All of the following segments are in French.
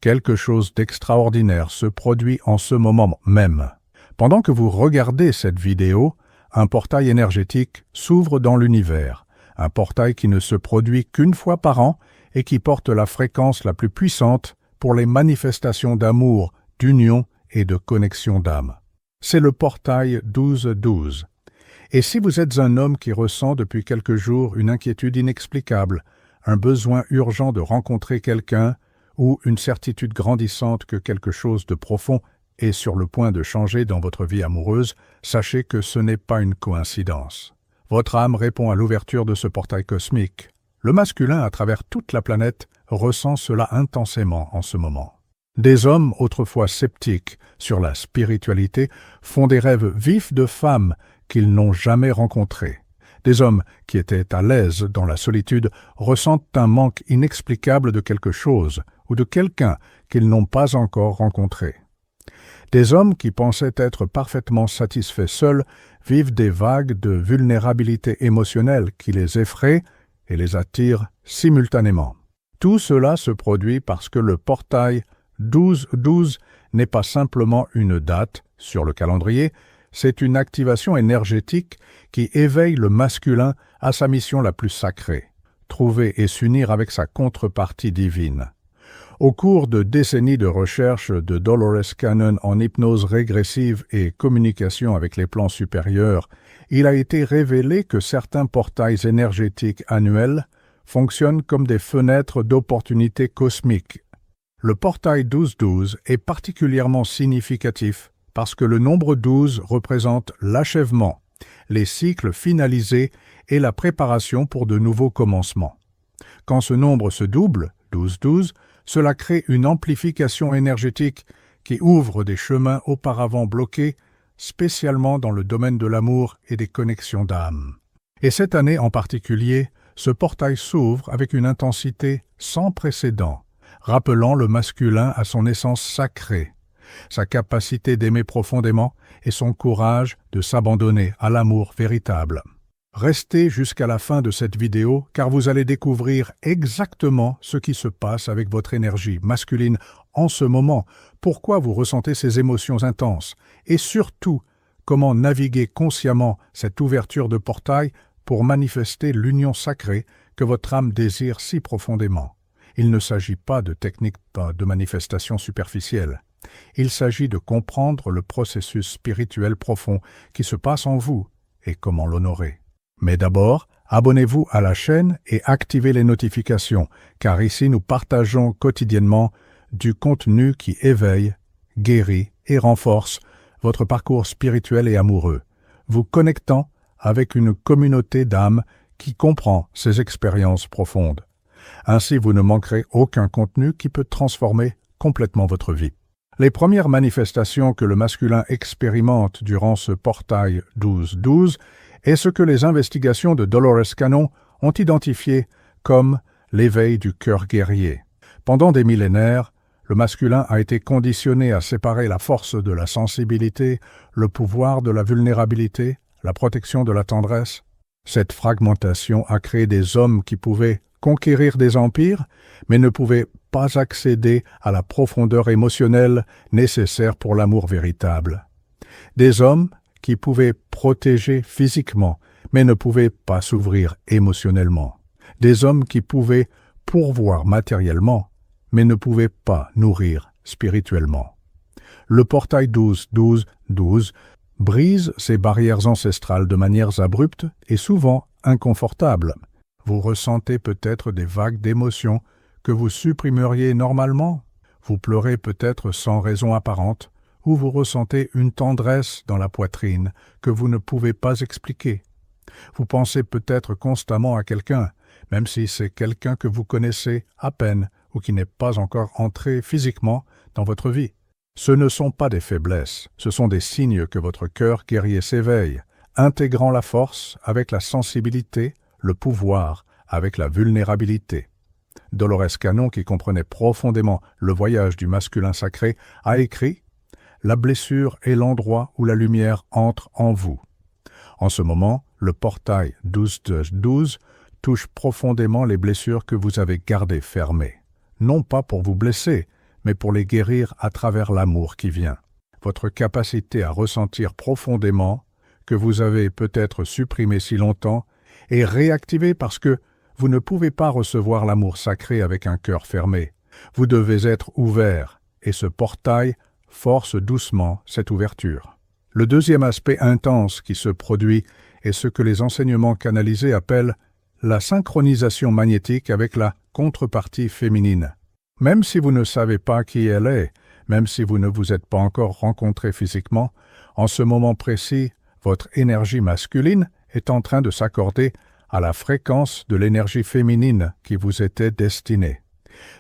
Quelque chose d'extraordinaire se produit en ce moment même. Pendant que vous regardez cette vidéo, un portail énergétique s'ouvre dans l'univers, un portail qui ne se produit qu'une fois par an et qui porte la fréquence la plus puissante pour les manifestations d'amour, d'union et de connexion d'âme. C'est le portail 12-12. Et si vous êtes un homme qui ressent depuis quelques jours une inquiétude inexplicable, un besoin urgent de rencontrer quelqu'un ou une certitude grandissante que quelque chose de profond est sur le point de changer dans votre vie amoureuse, sachez que ce n'est pas une coïncidence. Votre âme répond à l'ouverture de ce portail cosmique. Le masculin, à travers toute la planète, ressent cela intensément en ce moment. Des hommes autrefois sceptiques sur la spiritualité font des rêves vifs de femmes qu'ils n'ont jamais rencontrées. Des hommes qui étaient à l'aise dans la solitude ressentent un manque inexplicable de quelque chose ou de quelqu'un qu'ils n'ont pas encore rencontré. Des hommes qui pensaient être parfaitement satisfaits seuls vivent des vagues de vulnérabilité émotionnelle qui les effraient et les attirent simultanément. Tout cela se produit parce que le portail 12-12 n'est pas simplement une date sur le calendrier, c'est une activation énergétique qui éveille le masculin à sa mission la plus sacrée, trouver et s'unir avec sa contrepartie divine. Au cours de décennies de recherche de Dolores Cannon en hypnose régressive et communication avec les plans supérieurs, il a été révélé que certains portails énergétiques annuels fonctionnent comme des fenêtres d'opportunités cosmiques. Le portail 12-12 est particulièrement significatif parce que le nombre 12 représente l'achèvement, les cycles finalisés et la préparation pour de nouveaux commencements. Quand ce nombre se double, 12-12, cela crée une amplification énergétique qui ouvre des chemins auparavant bloqués, spécialement dans le domaine de l'amour et des connexions d'âme. Et cette année en particulier, ce portail s'ouvre avec une intensité sans précédent, rappelant le masculin à son essence sacrée, sa capacité d'aimer profondément et son courage de s'abandonner à l'amour véritable. Restez jusqu'à la fin de cette vidéo car vous allez découvrir exactement ce qui se passe avec votre énergie masculine en ce moment, pourquoi vous ressentez ces émotions intenses et surtout comment naviguer consciemment cette ouverture de portail pour manifester l'union sacrée que votre âme désire si profondément. Il ne s'agit pas de techniques de manifestation superficielle. Il s'agit de comprendre le processus spirituel profond qui se passe en vous et comment l'honorer. Mais d'abord, abonnez-vous à la chaîne et activez les notifications, car ici nous partageons quotidiennement du contenu qui éveille, guérit et renforce votre parcours spirituel et amoureux, vous connectant avec une communauté d'âmes qui comprend ces expériences profondes. Ainsi, vous ne manquerez aucun contenu qui peut transformer complètement votre vie. Les premières manifestations que le masculin expérimente durant ce portail 12-12 est ce que les investigations de Dolores Cannon ont identifié comme l'éveil du cœur guerrier. Pendant des millénaires, le masculin a été conditionné à séparer la force de la sensibilité, le pouvoir de la vulnérabilité, la protection de la tendresse. Cette fragmentation a créé des hommes qui pouvaient conquérir des empires, mais ne pouvaient pas accéder à la profondeur émotionnelle nécessaire pour l'amour véritable. Des hommes qui pouvaient protéger physiquement, mais ne pouvaient pas s'ouvrir émotionnellement. Des hommes qui pouvaient pourvoir matériellement, mais ne pouvaient pas nourrir spirituellement. Le portail 12-12-12 brise ces barrières ancestrales de manières abruptes et souvent inconfortables. Vous ressentez peut-être des vagues d'émotions que vous supprimeriez normalement. Vous pleurez peut-être sans raison apparente, ou vous ressentez une tendresse dans la poitrine que vous ne pouvez pas expliquer. Vous pensez peut-être constamment à quelqu'un, même si c'est quelqu'un que vous connaissez à peine ou qui n'est pas encore entré physiquement dans votre vie. Ce ne sont pas des faiblesses, ce sont des signes que votre cœur guerrier s'éveille, intégrant la force avec la sensibilité, le pouvoir avec la vulnérabilité. Dolores Cannon, qui comprenait profondément le voyage du masculin sacré, a écrit « La blessure est l'endroit où la lumière entre en vous ». En ce moment, le portail 12-12 touche profondément les blessures que vous avez gardées fermées. Non pas pour vous blesser, mais pour les guérir à travers l'amour qui vient. Votre capacité à ressentir profondément, que vous avez peut-être supprimé si longtemps, est réactivée parce que vous ne pouvez pas recevoir l'amour sacré avec un cœur fermé. Vous devez être ouvert, et ce portail force doucement cette ouverture. Le deuxième aspect intense qui se produit est ce que les enseignements canalisés appellent la synchronisation magnétique avec la contrepartie féminine. Même si vous ne savez pas qui elle est, même si vous ne vous êtes pas encore rencontré physiquement, en ce moment précis, votre énergie masculine est en train de s'accorder à la fréquence de l'énergie féminine qui vous était destinée.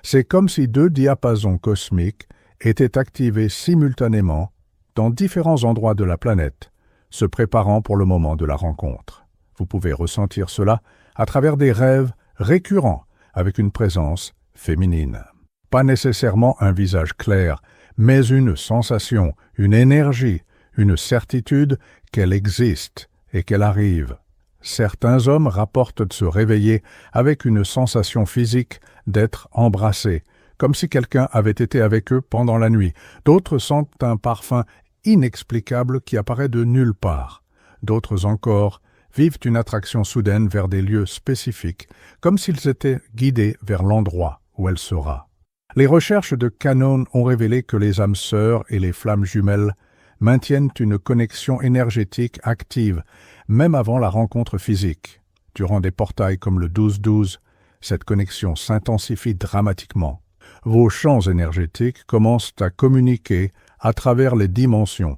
C'est comme si deux diapasons cosmiques étaient activés simultanément dans différents endroits de la planète, se préparant pour le moment de la rencontre. Vous pouvez ressentir cela à travers des rêves récurrents avec une présence féminine. Pas nécessairement un visage clair, mais une sensation, une énergie, une certitude qu'elle existe et qu'elle arrive. Certains hommes rapportent de se réveiller avec une sensation physique d'être embrassés, comme si quelqu'un avait été avec eux pendant la nuit. D'autres sentent un parfum inexplicable qui apparaît de nulle part. D'autres encore vivent une attraction soudaine vers des lieux spécifiques, comme s'ils étaient guidés vers l'endroit où elle sera. Les recherches de Canon ont révélé que les âmes sœurs et les flammes jumelles maintiennent une connexion énergétique active, même avant la rencontre physique. Durant des portails comme le 12-12, cette connexion s'intensifie dramatiquement. Vos champs énergétiques commencent à communiquer à travers les dimensions,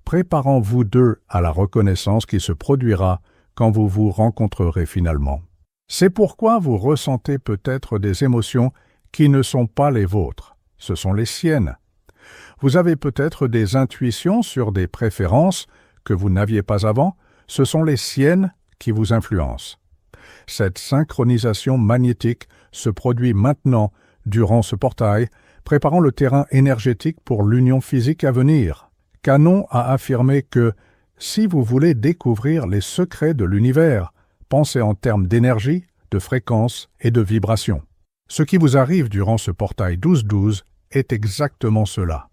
préparant vous deux à la reconnaissance qui se produira quand vous vous rencontrerez finalement. C'est pourquoi vous ressentez peut-être des émotions qui ne sont pas les vôtres, ce sont les siennes. Vous avez peut-être des intuitions sur des préférences que vous n'aviez pas avant, ce sont les siennes qui vous influencent. Cette synchronisation magnétique se produit maintenant durant ce portail, préparant le terrain énergétique pour l'union physique à venir. Canon a affirmé que si vous voulez découvrir les secrets de l'univers, pensez en termes d'énergie, de fréquence et de vibration. Ce qui vous arrive durant ce portail 12-12 est exactement cela.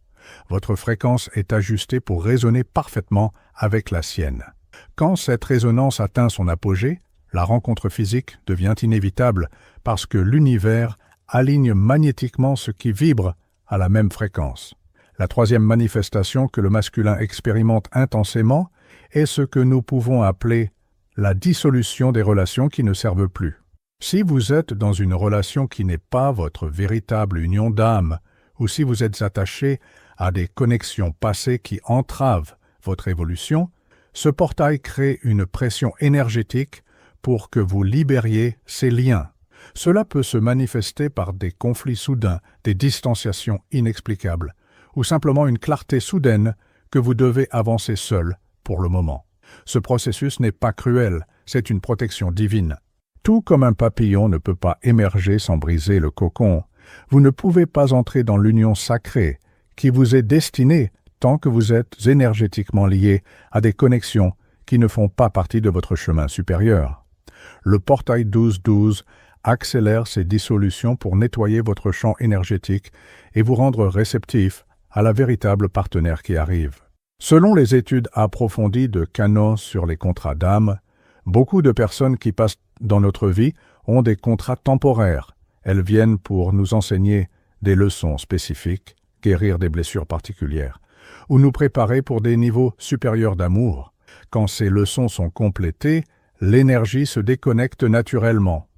Votre fréquence est ajustée pour résonner parfaitement avec la sienne. Quand cette résonance atteint son apogée, la rencontre physique devient inévitable parce que l'univers aligne magnétiquement ce qui vibre à la même fréquence. La troisième manifestation que le masculin expérimente intensément est ce que nous pouvons appeler la dissolution des relations qui ne servent plus. Si vous êtes dans une relation qui n'est pas votre véritable union d'âme, ou si vous êtes attaché à des connexions passées qui entravent votre évolution, ce portail crée une pression énergétique pour que vous libériez ces liens. Cela peut se manifester par des conflits soudains, des distanciations inexplicables, ou simplement une clarté soudaine que vous devez avancer seul pour le moment. Ce processus n'est pas cruel, c'est une protection divine. Tout comme un papillon ne peut pas émerger sans briser le cocon, vous ne pouvez pas entrer dans l'union sacrée qui vous est destinée tant que vous êtes énergétiquement lié à des connexions qui ne font pas partie de votre chemin supérieur. Le portail 12-12 accélère ces dissolutions pour nettoyer votre champ énergétique et vous rendre réceptif à la véritable partenaire qui arrive. Selon les études approfondies de Canon sur les contrats d'âme, beaucoup de personnes qui passent dans notre vie ont des contrats temporaires. Elles viennent pour nous enseigner des leçons spécifiques, guérir des blessures particulières, ou nous préparer pour des niveaux supérieurs d'amour. Quand ces leçons sont complétées, l'énergie se déconnecte naturellement.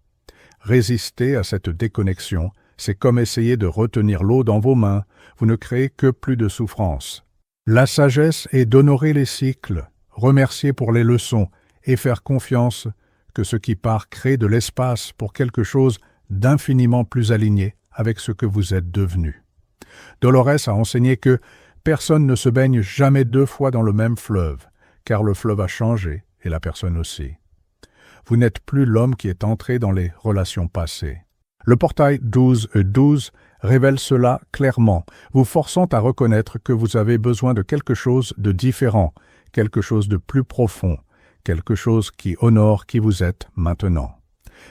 Résister à cette déconnexion, c'est comme essayer de retenir l'eau dans vos mains, vous ne créez que plus de souffrance. La sagesse est d'honorer les cycles, remercier pour les leçons et faire confiance que ce qui part crée de l'espace pour quelque chose d'infiniment plus aligné avec ce que vous êtes devenu. Dolores a enseigné que personne ne se baigne jamais deux fois dans le même fleuve, car le fleuve a changé et la personne aussi. Vous n'êtes plus l'homme qui est entré dans les relations passées. Le portail 12-12 révèle cela clairement, vous forçant à reconnaître que vous avez besoin de quelque chose de différent, quelque chose de plus profond, quelque chose qui honore qui vous êtes maintenant.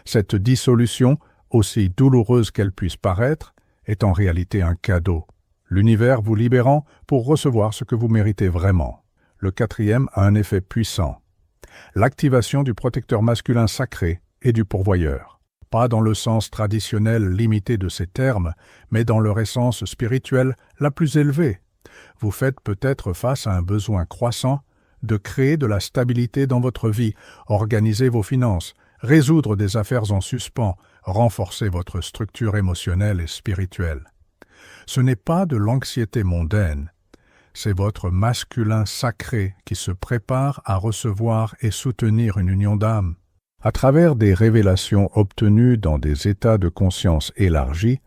Cette dissolution, aussi douloureuse qu'elle puisse paraître, est en réalité un cadeau, l'univers vous libérant pour recevoir ce que vous méritez vraiment. Le quatrième a un effet puissant. L'activation du protecteur masculin sacré et du pourvoyeur. Pas dans le sens traditionnel limité de ces termes, mais dans leur essence spirituelle la plus élevée. Vous faites peut-être face à un besoin croissant de créer de la stabilité dans votre vie, organiser vos finances, résoudre des affaires en suspens, renforcer votre structure émotionnelle et spirituelle. Ce n'est pas de l'anxiété mondaine, c'est votre masculin sacré qui se prépare à recevoir et soutenir une union d'âme. À travers des révélations obtenues dans des états de conscience élargis,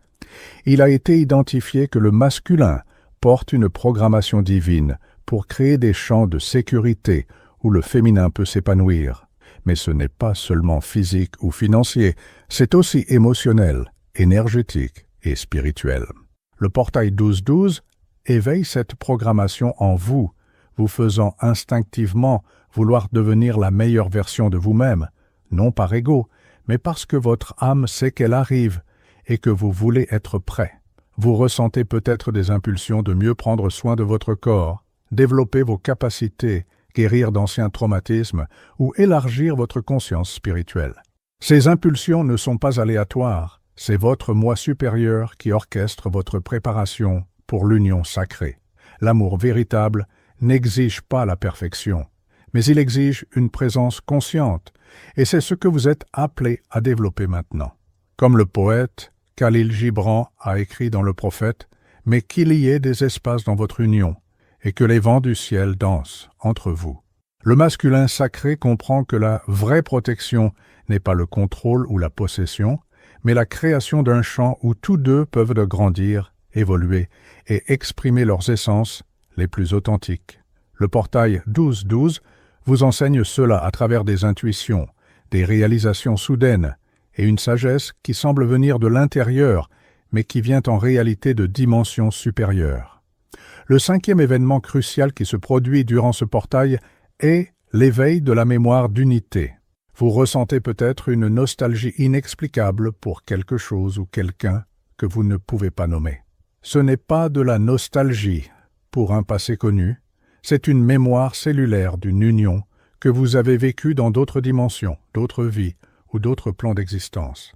il a été identifié que le masculin porte une programmation divine pour créer des champs de sécurité où le féminin peut s'épanouir. Mais ce n'est pas seulement physique ou financier, c'est aussi émotionnel, énergétique et spirituel. Le portail 12-12 éveille cette programmation en vous, vous faisant instinctivement vouloir devenir la meilleure version de vous-même, non par ego, mais parce que votre âme sait qu'elle arrive et que vous voulez être prêt. Vous ressentez peut-être des impulsions de mieux prendre soin de votre corps, développer vos capacités, guérir d'anciens traumatismes ou élargir votre conscience spirituelle. Ces impulsions ne sont pas aléatoires, c'est votre moi supérieur qui orchestre votre préparation pour l'union sacrée. L'amour véritable n'exige pas la perfection, mais il exige une présence consciente, et c'est ce que vous êtes appelé à développer maintenant. Comme le poète Khalil Gibran a écrit dans Le Prophète, mais qu'il y ait des espaces dans votre union, et que les vents du ciel dansent entre vous. Le masculin sacré comprend que la vraie protection n'est pas le contrôle ou la possession, mais la création d'un champ où tous deux peuvent grandir, évoluer et exprimer leurs essences les plus authentiques. Le portail 12-12 vous enseigne cela à travers des intuitions, des réalisations soudaines et une sagesse qui semble venir de l'intérieur, mais qui vient en réalité de dimensions supérieures. Le cinquième événement crucial qui se produit durant ce portail est l'éveil de la mémoire d'unité. Vous ressentez peut-être une nostalgie inexplicable pour quelque chose ou quelqu'un que vous ne pouvez pas nommer. Ce n'est pas de la nostalgie pour un passé connu, c'est une mémoire cellulaire d'une union que vous avez vécue dans d'autres dimensions, d'autres vies ou d'autres plans d'existence.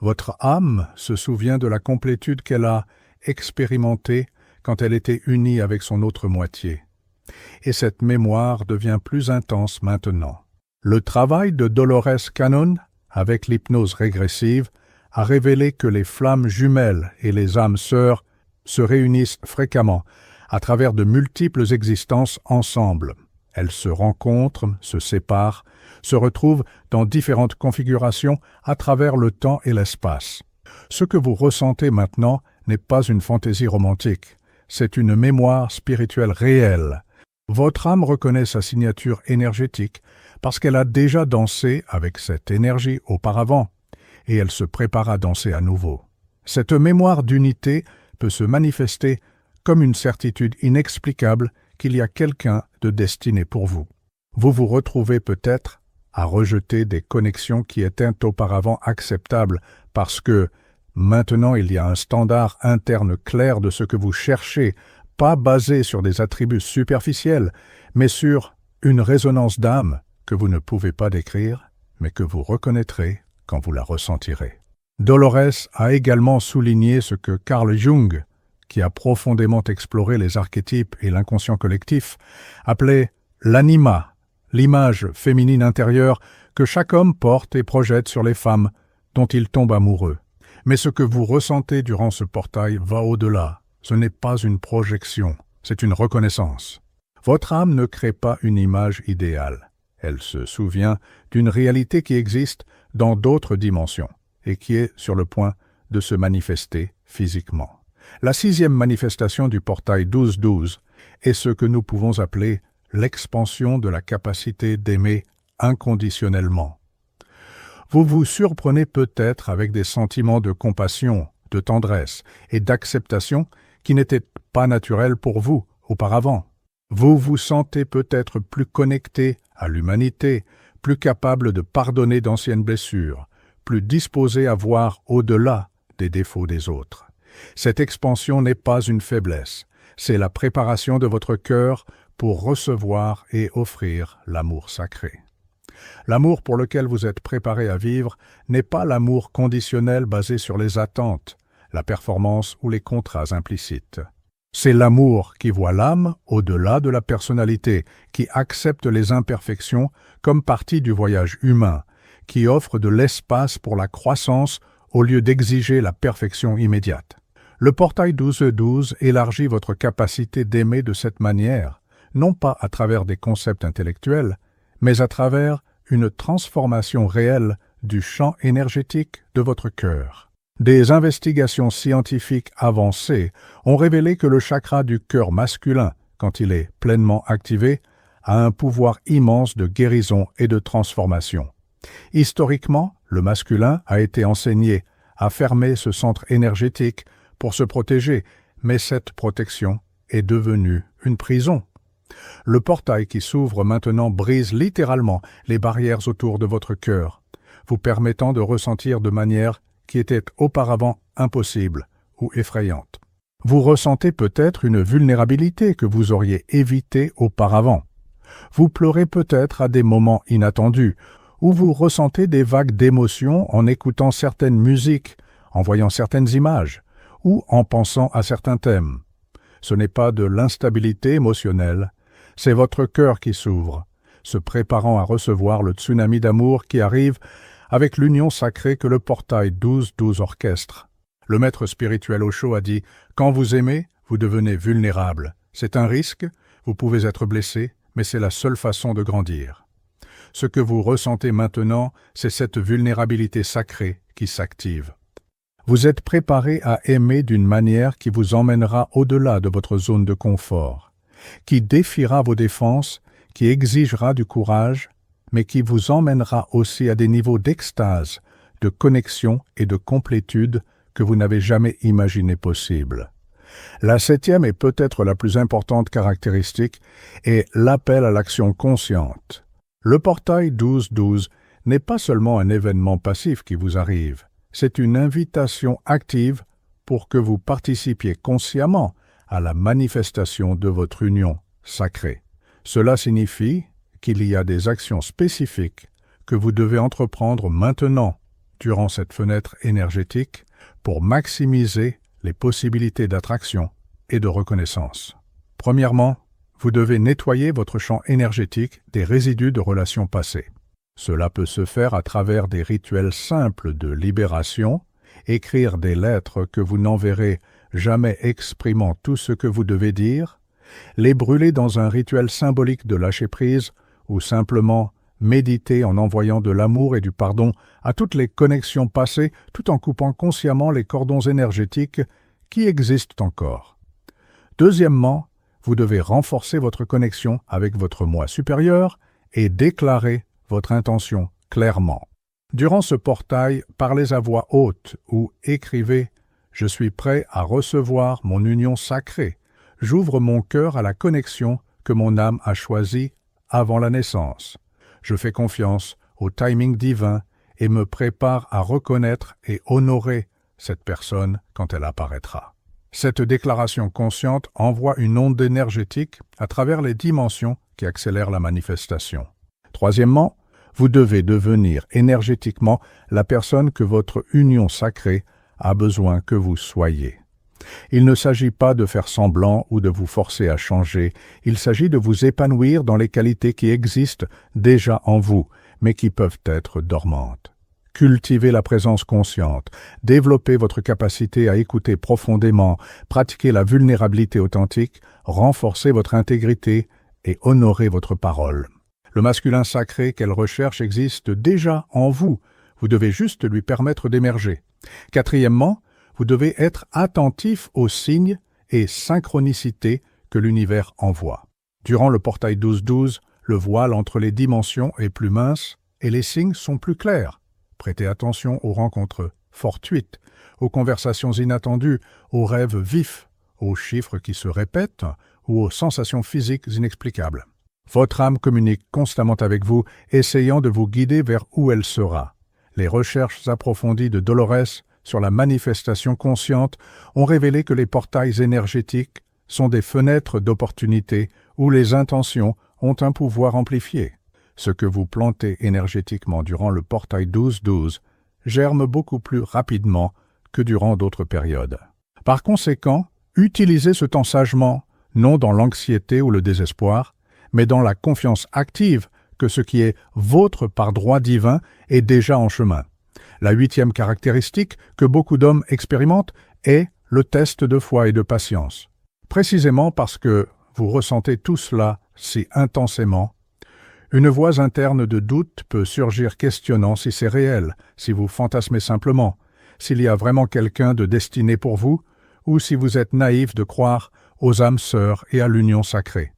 Votre âme se souvient de la complétude qu'elle a expérimentée quand elle était unie avec son autre moitié. Et cette mémoire devient plus intense maintenant. Le travail de Dolores Cannon, avec l'hypnose régressive, a révélé que les flammes jumelles et les âmes sœurs se réunissent fréquemment à travers de multiples existences ensemble. Elles se rencontrent, se séparent, se retrouvent dans différentes configurations à travers le temps et l'espace. Ce que vous ressentez maintenant n'est pas une fantaisie romantique, c'est une mémoire spirituelle réelle. Votre âme reconnaît sa signature énergétique parce qu'elle a déjà dansé avec cette énergie auparavant, et elle se prépare à danser à nouveau. Cette mémoire d'unité peut se manifester comme une certitude inexplicable qu'il y a quelqu'un de destiné pour vous. Vous vous retrouvez peut-être à rejeter des connexions qui étaient auparavant acceptables parce que maintenant il y a un standard interne clair de ce que vous cherchez, pas basé sur des attributs superficiels, mais sur une résonance d'âme que vous ne pouvez pas décrire, mais que vous reconnaîtrez quand vous la ressentirez. Dolores a également souligné ce que Carl Jung, qui a profondément exploré les archétypes et l'inconscient collectif, appelait l'anima, l'image féminine intérieure que chaque homme porte et projette sur les femmes dont il tombe amoureux. Mais ce que vous ressentez durant ce portail va au-delà. Ce n'est pas une projection, c'est une reconnaissance. Votre âme ne crée pas une image idéale. Elle se souvient d'une réalité qui existe dans d'autres dimensions et qui est sur le point de se manifester physiquement. La sixième manifestation du portail 12-12 est ce que nous pouvons appeler l'expansion de la capacité d'aimer inconditionnellement. Vous vous surprenez peut-être avec des sentiments de compassion, de tendresse et d'acceptation qui n'étaient pas naturels pour vous auparavant. Vous vous sentez peut-être plus connecté à l'humanité, plus capable de pardonner d'anciennes blessures, plus disposé à voir au-delà des défauts des autres. Cette expansion n'est pas une faiblesse, c'est la préparation de votre cœur pour recevoir et offrir l'amour sacré. L'amour pour lequel vous êtes préparé à vivre n'est pas l'amour conditionnel basé sur les attentes, la performance ou les contrats implicites. C'est l'amour qui voit l'âme au-delà de la personnalité, qui accepte les imperfections comme partie du voyage humain, qui offre de l'espace pour la croissance au lieu d'exiger la perfection immédiate. Le portail 12-12 élargit votre capacité d'aimer de cette manière, non pas à travers des concepts intellectuels, mais à travers une transformation réelle du champ énergétique de votre cœur. Des investigations scientifiques avancées ont révélé que le chakra du cœur masculin, quand il est pleinement activé, a un pouvoir immense de guérison et de transformation. Historiquement, le masculin a été enseigné à fermer ce centre énergétique pour se protéger, mais cette protection est devenue une prison. Le portail qui s'ouvre maintenant brise littéralement les barrières autour de votre cœur, vous permettant de ressentir de manière qui était auparavant impossible ou effrayante. Vous ressentez peut-être une vulnérabilité que vous auriez évitée auparavant. Vous pleurez peut-être à des moments inattendus, ou vous ressentez des vagues d'émotions en écoutant certaines musiques, en voyant certaines images, ou en pensant à certains thèmes. Ce n'est pas de l'instabilité émotionnelle, c'est votre cœur qui s'ouvre, se préparant à recevoir le tsunami d'amour qui arrive avec l'union sacrée que le portail 12-12 orchestre. Le maître spirituel Osho a dit « Quand vous aimez, vous devenez vulnérable. C'est un risque, vous pouvez être blessé, mais c'est la seule façon de grandir. » Ce que vous ressentez maintenant, c'est cette vulnérabilité sacrée qui s'active. Vous êtes préparé à aimer d'une manière qui vous emmènera au-delà de votre zone de confort, qui défiera vos défenses, qui exigera du courage, mais qui vous emmènera aussi à des niveaux d'extase, de connexion et de complétude que vous n'avez jamais imaginé possible. La 7e et peut-être la plus importante caractéristique est l'appel à l'action consciente. Le portail 12-12 n'est pas seulement un événement passif qui vous arrive, c'est une invitation active pour que vous participiez consciemment à la manifestation de votre union sacrée. Cela signifie qu'il y a des actions spécifiques que vous devez entreprendre maintenant, durant cette fenêtre énergétique, pour maximiser les possibilités d'attraction et de reconnaissance. Premièrement, vous devez nettoyer votre champ énergétique des résidus de relations passées. Cela peut se faire à travers des rituels simples de libération, écrire des lettres que vous n'enverrez jamais exprimant tout ce que vous devez dire, les brûler dans un rituel symbolique de lâcher-prise ou simplement méditer en envoyant de l'amour et du pardon à toutes les connexions passées tout en coupant consciemment les cordons énergétiques qui existent encore. Deuxièmement, vous devez renforcer votre connexion avec votre moi supérieur et déclarer votre intention clairement. Durant ce portail, parlez à voix haute ou écrivez « Je suis prêt à recevoir mon union sacrée. J'ouvre mon cœur à la connexion que mon âme a choisie avant la naissance. Je fais confiance au timing divin et me prépare à reconnaître et honorer cette personne quand elle apparaîtra. » Cette déclaration consciente envoie une onde énergétique à travers les dimensions qui accélèrent la manifestation. Troisièmement, vous devez devenir énergétiquement la personne que votre union sacrée a besoin que vous soyez. Il ne s'agit pas de faire semblant ou de vous forcer à changer, il s'agit de vous épanouir dans les qualités qui existent déjà en vous, mais qui peuvent être dormantes. Cultivez la présence consciente, développez votre capacité à écouter profondément, pratiquez la vulnérabilité authentique, renforcez votre intégrité et honorez votre parole. Le masculin sacré qu'elle recherche existe déjà en vous, vous devez juste lui permettre d'émerger. Quatrièmement, vous devez être attentif aux signes et synchronicités que l'univers envoie. Durant le portail 12-12, le voile entre les dimensions est plus mince et les signes sont plus clairs. Prêtez attention aux rencontres fortuites, aux conversations inattendues, aux rêves vifs, aux chiffres qui se répètent ou aux sensations physiques inexplicables. Votre âme communique constamment avec vous, essayant de vous guider vers où elle sera. Les recherches approfondies de Dolores sur la manifestation consciente ont révélé que les portails énergétiques sont des fenêtres d'opportunité où les intentions ont un pouvoir amplifié. Ce que vous plantez énergétiquement durant le portail 12-12 germe beaucoup plus rapidement que durant d'autres périodes. Par conséquent, utilisez ce temps sagement, non dans l'anxiété ou le désespoir, mais dans la confiance active que ce qui est vôtre par droit divin est déjà en chemin. La 8e caractéristique que beaucoup d'hommes expérimentent est le test de foi et de patience. Précisément parce que vous ressentez tout cela si intensément, une voix interne de doute peut surgir questionnant si c'est réel, si vous fantasmez simplement, s'il y a vraiment quelqu'un de destiné pour vous, ou si vous êtes naïf de croire aux âmes sœurs et à l'union sacrée.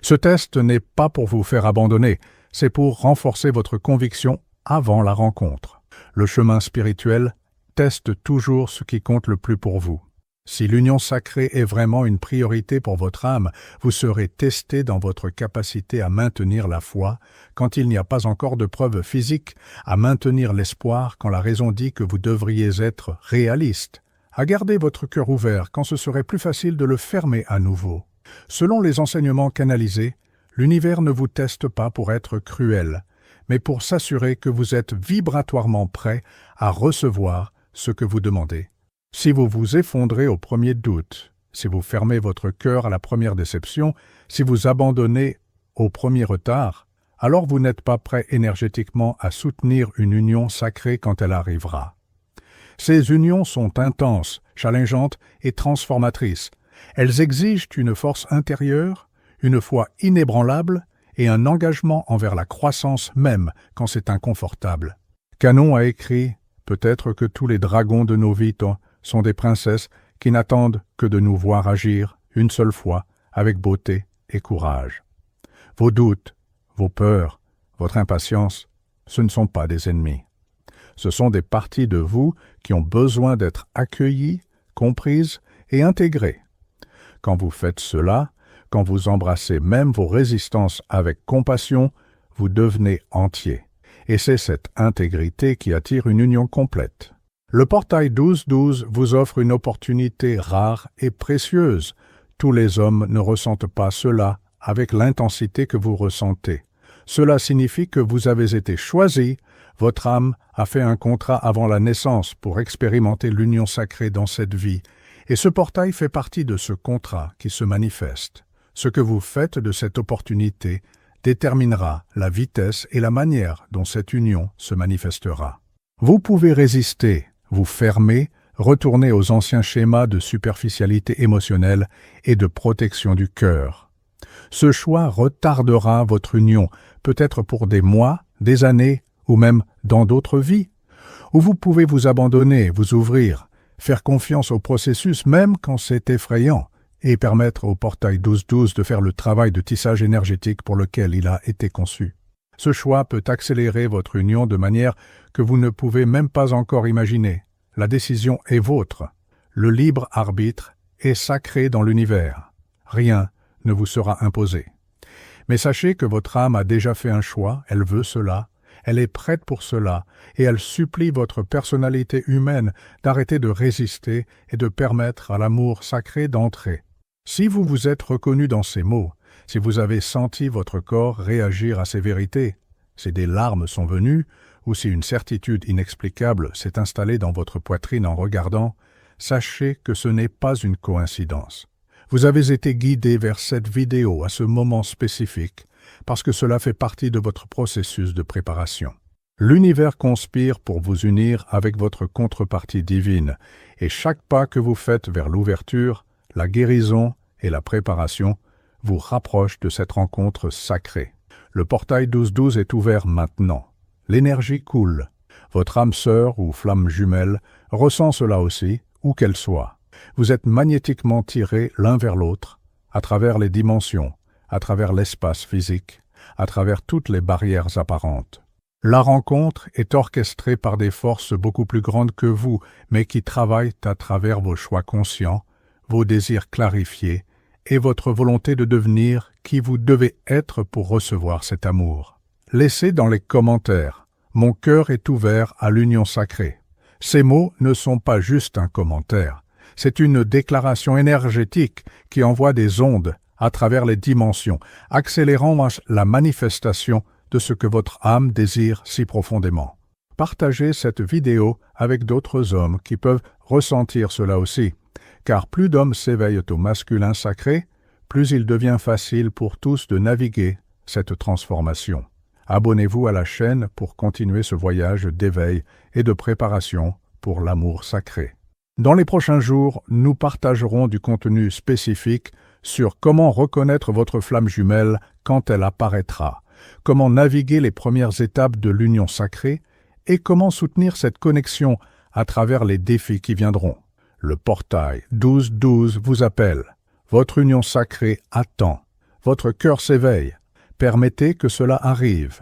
Ce test n'est pas pour vous faire abandonner, c'est pour renforcer votre conviction avant la rencontre. Le chemin spirituel teste toujours ce qui compte le plus pour vous. Si l'union sacrée est vraiment une priorité pour votre âme, vous serez testé dans votre capacité à maintenir la foi quand il n'y a pas encore de preuves physiques, à maintenir l'espoir quand la raison dit que vous devriez être réaliste, à garder votre cœur ouvert quand ce serait plus facile de le fermer à nouveau. Selon les enseignements canalisés, l'univers ne vous teste pas pour être cruel, mais pour s'assurer que vous êtes vibratoirement prêt à recevoir ce que vous demandez. Si vous vous effondrez au premier doute, si vous fermez votre cœur à la première déception, si vous abandonnez au premier retard, alors vous n'êtes pas prêt énergétiquement à soutenir une union sacrée quand elle arrivera. Ces unions sont intenses, challengeantes et transformatrices. Elles exigent une force intérieure, une foi inébranlable et un engagement envers la croissance même quand c'est inconfortable. Canon a écrit « Peut-être que tous les dragons de nos vies sont des princesses qui n'attendent que de nous voir agir une seule fois avec beauté et courage. Vos doutes, vos peurs, votre impatience, ce ne sont pas des ennemis. Ce sont des parties de vous qui ont besoin d'être accueillies, comprises et intégrées. Quand vous faites cela, quand vous embrassez même vos résistances avec compassion, vous devenez entier. Et c'est cette intégrité qui attire une union complète. Le portail 12-12 vous offre une opportunité rare et précieuse. Tous les hommes ne ressentent pas cela avec l'intensité que vous ressentez. Cela signifie que vous avez été choisi, votre âme a fait un contrat avant la naissance pour expérimenter l'union sacrée dans cette vie, et ce portail fait partie de ce contrat qui se manifeste. Ce que vous faites de cette opportunité déterminera la vitesse et la manière dont cette union se manifestera. Vous pouvez résister, vous fermer, retourner aux anciens schémas de superficialité émotionnelle et de protection du cœur. Ce choix retardera votre union, peut-être pour des mois, des années, ou même dans d'autres vies. Ou vous pouvez vous abandonner, vous ouvrir, faire confiance au processus même quand c'est effrayant, et permettre au portail 12-12 de faire le travail de tissage énergétique pour lequel il a été conçu. Ce choix peut accélérer votre union de manière que vous ne pouvez même pas encore imaginer. La décision est vôtre. Le libre arbitre est sacré dans l'univers. Rien ne vous sera imposé. Mais sachez que votre âme a déjà fait un choix, elle veut cela, elle est prête pour cela, et elle supplie votre personnalité humaine d'arrêter de résister et de permettre à l'amour sacré d'entrer. Si vous vous êtes reconnu dans ces mots, si vous avez senti votre corps réagir à ces vérités, si des larmes sont venues, ou si une certitude inexplicable s'est installée dans votre poitrine en regardant, sachez que ce n'est pas une coïncidence. Vous avez été guidé vers cette vidéo à ce moment spécifique, parce que cela fait partie de votre processus de préparation. L'univers conspire pour vous unir avec votre contrepartie divine, et chaque pas que vous faites vers l'ouverture, la guérison et la préparation vous rapproche de cette rencontre sacrée. Le portail 12-12 est ouvert maintenant. L'énergie coule. Votre âme sœur ou flamme jumelle ressent cela aussi, où qu'elle soit. Vous êtes magnétiquement tirés l'un vers l'autre, à travers les dimensions, à travers l'espace physique, à travers toutes les barrières apparentes. La rencontre est orchestrée par des forces beaucoup plus grandes que vous, mais qui travaillent à travers vos choix conscients, vos désirs clarifiés et votre volonté de devenir qui vous devez être pour recevoir cet amour. Laissez dans les commentaires « Mon cœur est ouvert à l'union sacrée ». Ces mots ne sont pas juste un commentaire. C'est une déclaration énergétique qui envoie des ondes à travers les dimensions, accélérant la manifestation de ce que votre âme désire si profondément. Partagez cette vidéo avec d'autres hommes qui peuvent ressentir cela aussi, car plus d'hommes s'éveillent au masculin sacré, plus il devient facile pour tous de naviguer cette transformation. Abonnez-vous à la chaîne pour continuer ce voyage d'éveil et de préparation pour l'amour sacré. Dans les prochains jours, nous partagerons du contenu spécifique sur comment reconnaître votre flamme jumelle quand elle apparaîtra, comment naviguer les premières étapes de l'union sacrée et comment soutenir cette connexion à travers les défis qui viendront. Le portail 12-12 vous appelle. Votre union sacrée attend. Votre cœur s'éveille. Permettez que cela arrive.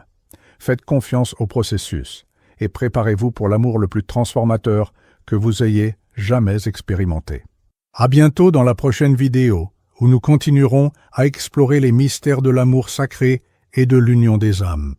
Faites confiance au processus et préparez-vous pour l'amour le plus transformateur que vous ayez jamais expérimenté. À bientôt dans la prochaine vidéo où nous continuerons à explorer les mystères de l'amour sacré et de l'union des âmes.